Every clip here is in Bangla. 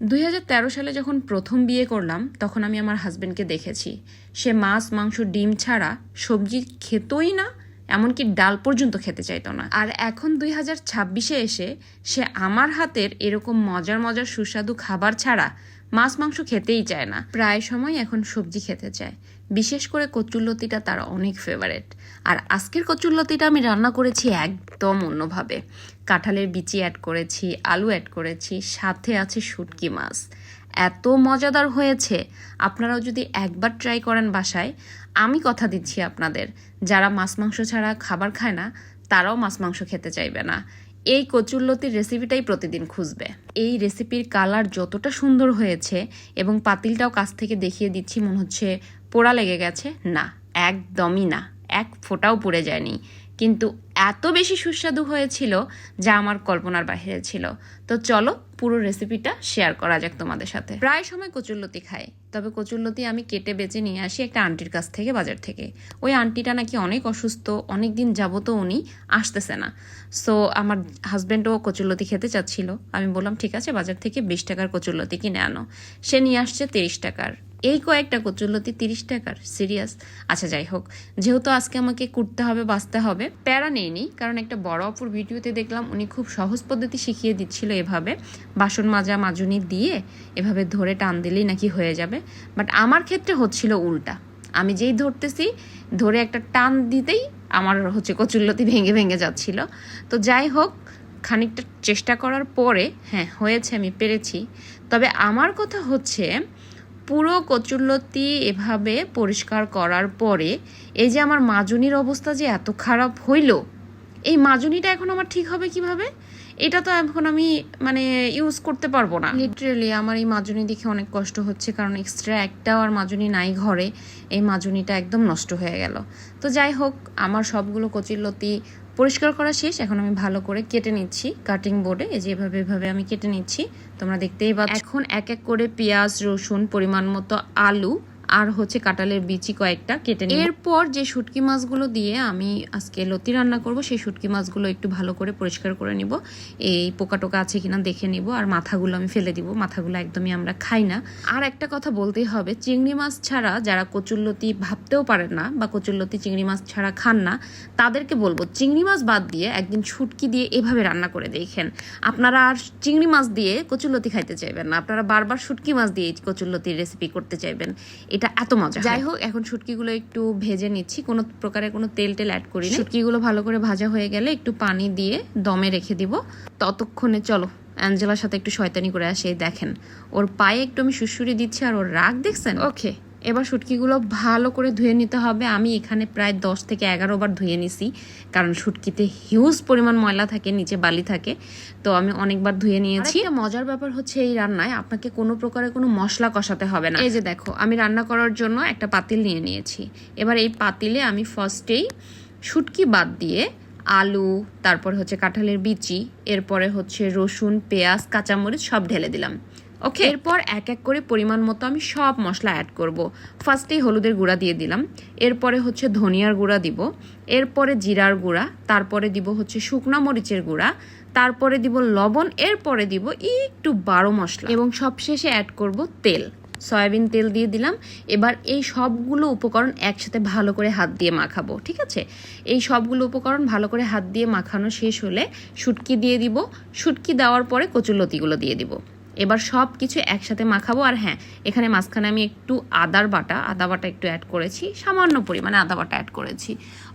2013 সালে যখন প্রথম বিয়ে করলাম তখন আমি আমার হাজবেন্ডকে দেখেছি সে মাছ মাংস ডিম ছাড়া সবজি খেতই না, এমনকি ডাল পর্যন্ত খেতে চাইতো না। আর এখন 2026-এ এসে সে আমার হাতের এরকম মজার মজার সুস্বাদু খাবার ছাড়া মাছ মাংস খেতেই চায় না। প্রায় সময় এখন সবজি খেতে চায়, বিশেষ করে কচুরলতিটা তার অনেক ফেভারেট। আর আজকের কচুরলতিটা আমি রান্না করেছি একদম অন্যভাবে। কাঁঠালের বিচি অ্যাড করেছি, আলু অ্যাড করেছি, সাথে আছে শুটকি মাছ। এত মজাদার হয়েছে, আপনারাও যদি একবার ট্রাই করেন বাসায়, আমি কথা দিচ্ছি আপনাদের, যারা মাছ মাংস ছাড়া খাবার খায় না তারাও মাছ মাংস খেতে চাইবে না। এই কচুরলতির রেসিপিটাই প্রতিদিন খুঁজবে। এই রেসিপির কালার যতটা সুন্দর হয়েছে এবং পাতিলটাও কাছ থেকে দেখিয়ে দিচ্ছি, মনে হচ্ছে পোড়া লেগে গেছে, না একদমই না, এক ফোঁটাও পুড়ে যায়নি, কিন্তু এত বেশি সুস্বাদু হয়েছিল যা আমার কল্পনার বাইরে ছিল। তো চলো পুরো রেসিপিটা শেয়ার করা যাক তোমাদের সাথে। প্রায় সময় কচুরলতি খাই, তবে কচুরলতি আমি কেটে বেছে নিয়ে আসি একটা আন্টির কাছ থেকে, বাজার থেকে। ওই আন্টিটা নাকি অনেক অসুস্থ, অনেক দিন যাবতও উনি আসতেছে না। সো আমার হাজব্যান্ডও কচুরলতি খেতে চাচ্ছিল। আমি বললাম ঠিক আছে, বাজার থেকে 20 টাকার কচুরলতি কিনে আনো। সে নিয়ে আসছে 30 টাকার। এই কয়েকটা কচুরলতি 30 টাকার? সিরিয়াস? আচ্ছা যাই হোক, যেহেতু আজকে আমাকে কুটতে হবে, বাঁচতে হবে, প্যারা নেইনি, কারণ একটা বড় অপুর ভিডিওতে দেখলাম উনি খুব সহজ পদ্ধতি শিখিয়ে দিচ্ছিল, এভাবে বাসন মাজা মাজুনি দিয়ে এভাবে ধরে টান দিলেই নাকি হয়ে যাবে। বাট আমার ক্ষেত্রে হচ্ছিল উল্টা। আমি যেই ধরতেছি, ধরে একটা টান দিতেই আমার হচ্ছে কচুরলতি ভেঙে ভেঙে যাচ্ছিল। তো যাই হোক, খানিকটা চেষ্টা করার পরে হ্যাঁ হয়েছে, আমি পেরেছি। তবে আমার কথা হচ্ছে, পুরো কচুরলতি এভাবে পরিষ্কার করার পরে এই যে আমার মাজুনির অবস্থা যে এত খারাপ হইল, এই মাজুনিটা এখন আমার ঠিক হবে কিভাবে? এটা তো এখন আমি ইউজ করতে পারবো না। লিটারেলি আমার এই মাজুনি দেখে অনেক কষ্ট হচ্ছে, কারণ এক্সট্রা একটাও আর মাজুনি নাই ঘরে। এই মাজুনিটা একদম নষ্ট হয়ে গেল। তো যাই হোক, আমার সবগুলো কচুরলতি পরিষ্কার করা শেষ। এখন আমি ভালো করে কেটে নিচ্ছি কাটিং বোর্ডে। এই যে এভাবে আমি কেটে নিচ্ছি, তোমরা দেখতেই পাচ্ছ। এখন এক এক করে পেঁয়াজ, রসুন, পরিমাণ মতো আলু আর হচ্ছে কাঁঠালের বিচি কয়েকটা কেটে নিই। এরপর যে শুটকি মাছগুলো দিয়ে আমি আজকে লতি রান্না করব, সেই শুটকি মাছগুলো একটু ভালো করে পরিষ্কার করে নিব। এই পোকা টোকা আছে কিনা দেখে নিব, আর মাথাগুলো আমি ফেলে দিব। মাথাগুলো একদমই আমরা খাই না। আর একটা কথা বলতেই হবে, চিংড়ি মাছ ছাড়া যারা কচুরলতি ভাবতেও পারেন না বা কচুরলতি চিংড়ি মাছ ছাড়া খান না, তাদেরকে বলবো চিংড়ি মাছ বাদ দিয়ে একদিন শুটকি দিয়ে এভাবে রান্না করে দেখেন। আপনারা আর চিংড়ি মাছ দিয়ে কচুরলতি খাইতে চাইবেন না, আপনারা বারবার শুটকি মাছ দিয়ে কচুরলতির রেসিপি করতে চাইবেন। এটা এত মজা। যাই হোক, এখন শুটকিগুলো একটু ভেজে নিচ্ছি, কোনো প্রকারের কোনো তেল টেল করি না। শুটকিগুলো ভালো করে ভাজা হয়ে গেলে একটু পানি দিয়ে দমে রেখে দিব। ততক্ষণে চলো অ্যাঞ্জেলার সাথে একটু শয়তানি করে আসে। দেখেন ওর পায়ে একটু আমি সুড়সুড়ি দিচ্ছি, আর ওর রাগ দেখছেন। ওকে, এবার শুটকিগুলো ভালো করে ধুয়ে নিতে হবে। আমি এখানে প্রায় 10 থেকে 11 বার ধুয়ে নিছি, কারণ শুটকিতে হিউজ পরিমাণ ময়লা থাকে, নিচে বালি থাকে। তো আমি অনেকবার ধুয়ে নিয়েছি। একটা মজার ব্যাপার হচ্ছে, এই রান্নায় আপনাকে কোনো প্রকারের কোনো মশলা কষাতে হবে না। এই যে দেখো, আমি রান্না করার জন্য একটা পাতিল নিয়ে নিয়েছি। এবার এই পাতিলে আমি ফার্স্টেই শুটকি বাদ দিয়ে আলু, তারপরে হচ্ছে কাঁঠালের বিচি, এরপরে হচ্ছে রসুন, পেঁয়াজ, কাঁচামরিচ সব ঢেলে দিলাম। ওকে, এরপর এক এক করে পরিমাণ মতো আমি সব মশলা অ্যাড করব। ফার্স্টেই হলুদের গুঁড়া দিয়ে দিলাম, এরপরে হচ্ছে ধনিয়ার গুঁড়া দিব, এরপরে জিরার গুঁড়া, তারপরে দিব হচ্ছে শুকনা মরিচের গুঁড়া, তারপরে দিব লবণ, এরপরে দিব একটু বারো মশলা, এবং সবশেষে অ্যাড করব তেল। সয়াবিন তেল দিয়ে দিলাম। এবার এই সবগুলো উপকরণ একসাথে ভালো করে হাত দিয়ে মাখাবো। ঠিক আছে, এই সবগুলো উপকরণ ভালো করে হাত দিয়ে মাখানো শেষ হলে শুটকি দিয়ে দিব। শুটকি দেওয়ার পরে কচুরলতিগুলো দিয়ে দিব। এবার সব কিছু একসাথে মাখাবো। আর হ্যাঁ, এখানে মাঝখানে আমি একটু আদা বাটা একটু অ্যাড করেছি, সামান্য পরিমাণে আদা বাটা অ্যাড করেছি।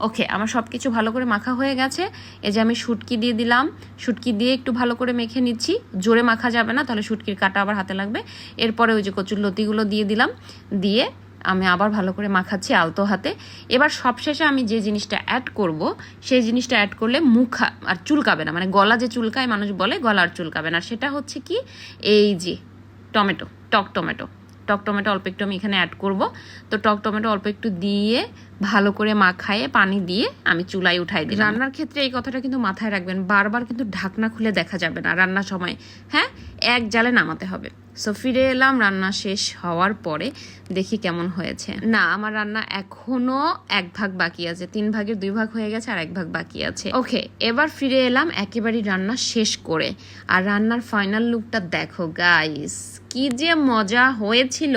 ওকে, আমার সব কিছু ভালো করে মাখা হয়ে গেছে। এই যে আমি শুটকি দিয়ে দিলাম, শুটকি দিয়ে একটু ভালো করে মেখে নিচ্ছি। জোরে মাখা যাবে না, তাহলে শুটকির কাঁটা আবার হাতে লাগবে। এরপরে ওই যে কচুরলতিগুলো দিয়ে দিলাম, দিয়ে আমি আবার ভালো করে মাখাচ্ছি আলতো হাতে। এবার সবশেষে আমি যে জিনিসটা অ্যাড করব, সেই জিনিসটা অ্যাড করলে মুখ আর চুলকাবে না, গলা যে চুলকায় মানুষ বলে, গলা আর চুলকাবে না। সেটা হচ্ছে কি, এই যে টমেটো, টক টমেটো অল্প একটু আমি এখানে অ্যাড করব। তো টক টমেটো অল্প একটু দিয়ে ভালো করে মাখায়ে পানি দিয়ে আমি চুলায় উঠাই দিই। রান্নার ক্ষেত্রে এই কথাটা কিন্তু মাথায় রাখবেন, বারবার কিন্তু ঢাকনা খুলে দেখা যাবে না রান্নার সময়। হ্যাঁ, এক জালে নামাতে হবে। সো ফিরে এলাম রান্না শেষ হওয়ার পরে, দেখি কেমন হয়েছে। না, আমার রান্না এখনো 1 ভাগ বাকি আছে, 3 ভাগের 2 ভাগ হয়ে গেছে আর 1 ভাগ বাকি আছে। ওকে, এবার ফিরে এলাম একেবারে রান্না শেষ করে, আর রান্নার ফাইনাল লুকটা দেখো গাইস, কি যে মজা হয়েছিল,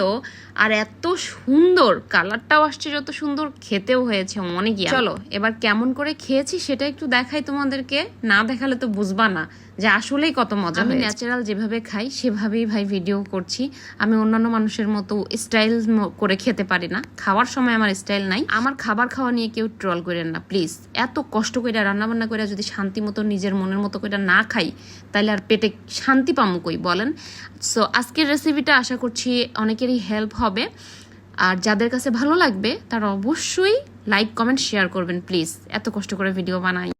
আর এত সুন্দর কালারটাও আসছে, যত সুন্দর খেতেও হয়েছে অনেক। চলো এবার কেমন করে খেয়েছি সেটা একটু দেখাই তোমাদেরকে, না দেখালে তো বুঝবা না যে আসলেই কত মজা। আমি ন্যাচারাল যেভাবে খাই সেভাবেই ভাই ভিডিও করছি। আমি অন্যান্য মানুষের মতো স্টাইল করে খেতে পারি না, খাওয়ার সময় আমার স্টাইল নাই। আমার খাবার খাওয়া নিয়ে কেউ ট্রল করেন না প্লিজ। এত কষ্ট করে রান্নাবান্না করে যদি শান্তি মতো নিজের মনের মতো করে না খাই, তাহলে আর পেটে শান্তি পামু কই বলেন। সো আজকের রেসিপিটা আশা করছি অনেকেরই হেল্প হবে, আর যাদের কাছে ভালো লাগবে তারা অবশ্যই লাইক কমেন্ট শেয়ার করবেন প্লিজ। এত কষ্ট করে ভিডিও বানাই।